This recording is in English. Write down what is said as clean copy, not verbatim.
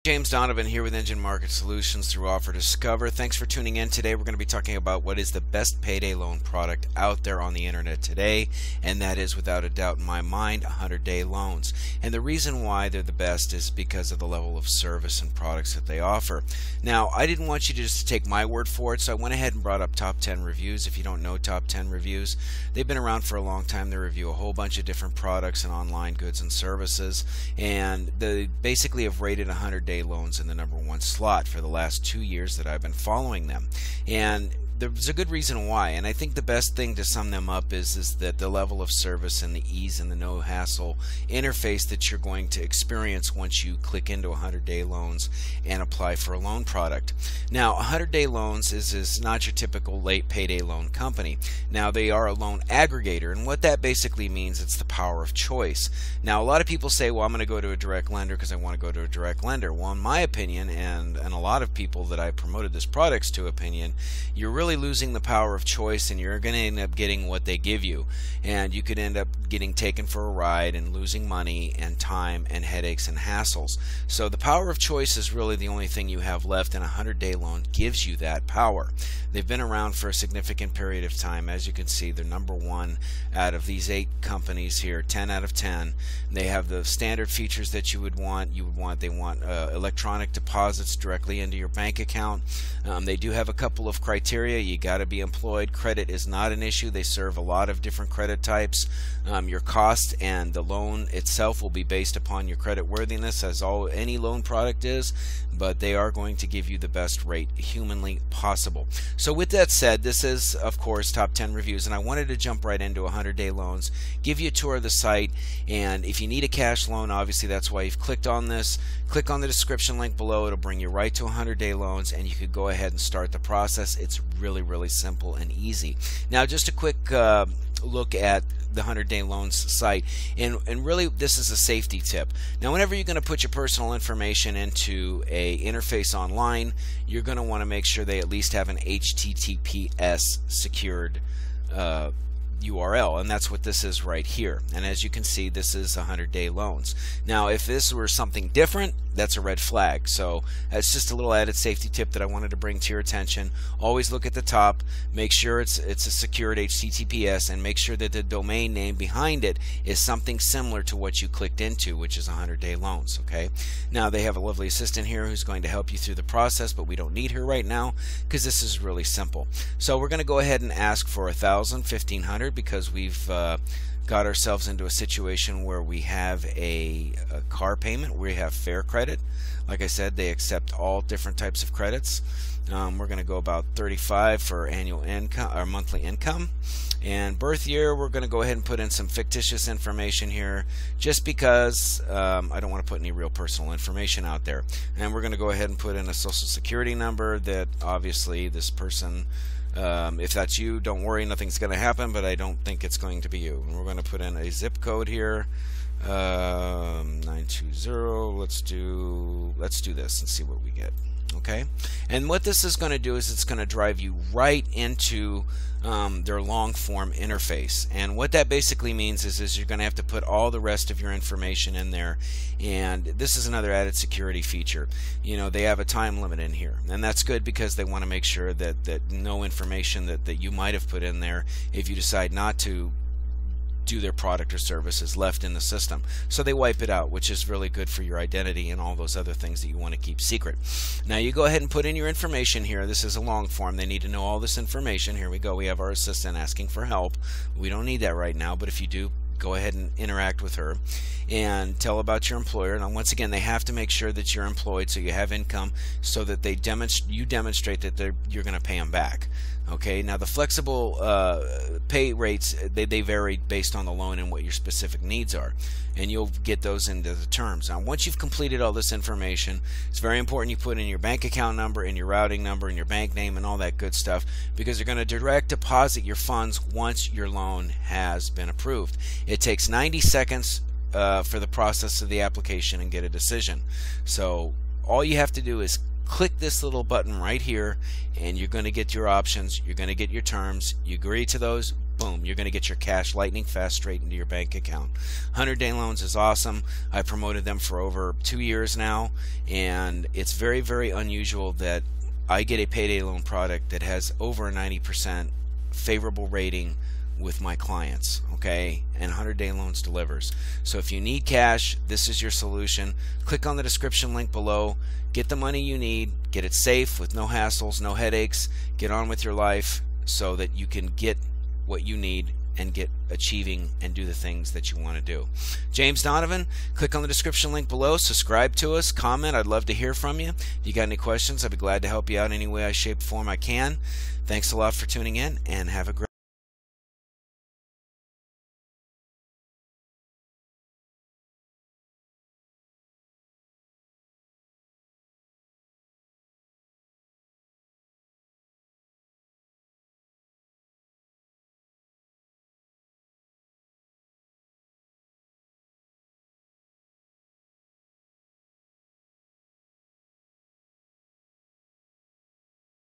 James Donovan here with Engine Market Solutions through Offer Discover. Thanks for tuning in. Today we're going to be talking about what is the best payday loan product out there on the internet today, and that is without a doubt in my mind 100-day loans. And the reason why they're the best is because of the level of service and products that they offer. Now, I didn't want you to just take my word for it, so I went ahead and brought up top 10 reviews. If you don't know top 10 reviews, they've been around for a long time. They review a whole bunch of different products and online goods and services, and they basically have rated 100-day loans in the #1 slot for the last 2 years that I've been following them. And there's a good reason why, and I think the best thing to sum them up is that the level of service and the ease and the no hassle interface that you're going to experience once you click into 100-day loans and apply for a loan product. Now, 100-day loans is not your typical late payday loan company. Now, they are a loan aggregator, and what that basically means, it's the power of choice. Now, a lot of people say, well, I'm going to go to a direct lender because I want to go to a direct lender. Well, in my opinion, and a lot of people that I promoted this products to opinion, you're really losing the power of choice, and you're going to end up getting what they give you, and you could end up getting taken for a ride and losing money and time and headaches and hassles. So the power of choice is really the only thing you have left, and a 100-day loan gives you that power. They've been around for a significant period of time. As you can see, they're #1 out of these 8 companies here, 10 out of 10. They have the standard features that you would want. They want electronic deposits directly into your bank account. They do have a couple of criteria. You got to be employed. Credit is not an issue. They serve a lot of different credit types. Your cost and the loan itself will be based upon your credit worthiness, as any loan product is, but they are going to give you the best rate humanly possible. So with that said, this is of course top 10 reviews, and I wanted to jump right into 100-day loans, give you a tour of the site, and if you need a cash loan, obviously that's why you've clicked on this. Click on the description link below. It'll bring you right to 100-day loans, and you could go ahead and start the process. It's really simple and easy. Now, just a quick look at the 100-day loans site, and really this is a safety tip. Now, whenever you're going to put your personal information into a interface online, you're going to want to make sure they at least have an HTTPS secured URL, and that's what this is right here. And as you can see, this is 100-day loans. Now, if this were something different, that's a red flag. So that's just a little added safety tip that I wanted to bring to your attention. Always look at the top, make sure it's a secured HTTPS, and make sure that the domain name behind it is something similar to what you clicked into, which is 100-day loans. Okay. Now, they have a lovely assistant here who's going to help you through the process, but we don't need her right now because this is really simple. So we're going to go ahead and ask for 1,000, 1,500, because we've got ourselves into a situation where we have a car payment. We have fair credit. Like I said, they accept all different types of credits. We're going to go about 35 for annual income or monthly income, and birth year, we're going to go ahead and put in some fictitious information here just because I don't want to put any real personal information out there. And we're going to go ahead and put in a social security number that obviously this person, if that's you, don't worry, nothing's going to happen, but I don't think it's going to be you. And we're going to put in a zip code here, 920. Let's do this and see what we get. Okay, and what this is going to do is it's going to drive you right into their long form interface, and what that basically means is you're going to have to put all the rest of your information in there. And this is another added security feature. You know, they have a time limit in here, and that's good because they want to make sure that no information that you might have put in there, if you decide not to do their product or service, is left in the system. So they wipe it out, which is really good for your identity and all those other things that you want to keep secret. Now, you go ahead and put in your information here. This is a long form. They need to know all this information. Here we go. We have our assistant asking for help. We don't need that right now, but if you do, go ahead and interact with her and tell about your employer. Now, once again, they have to make sure that you're employed, so you have income, so that you demonstrate that you're going to pay them back. Okay, now the flexible pay rates, they vary based on the loan and what your specific needs are, and you'll get those into the terms. Now, once you've completed all this information, it's very important you put in your bank account number and your routing number and your bank name and all that good stuff, because they're going to direct deposit your funds once your loan has been approved. It takes 90 seconds for the process of the application and get a decision. So all you have to do is click this little button right here, and you're going to get your options, you're going to get your terms, you agree to those, boom, you're going to get your cash lightning fast straight into your bank account. 100-day loans is awesome. I promoted them for over 2 years now, and it's very, very unusual that I get a payday loan product that has over a 90% favorable rating with my clients, okay? And 100-day loans delivers. So if you need cash, this is your solution. Click on the description link below. Get the money you need. Get it safe with no hassles, no headaches. Get on with your life so that you can get what you need and get achieving and do the things that you want to do. James Donovan, click on the description link below, subscribe to us, comment. I'd love to hear from you. If you got any questions, I'd be glad to help you out any way, shape, form I can. Thanks a lot for tuning in, and have a great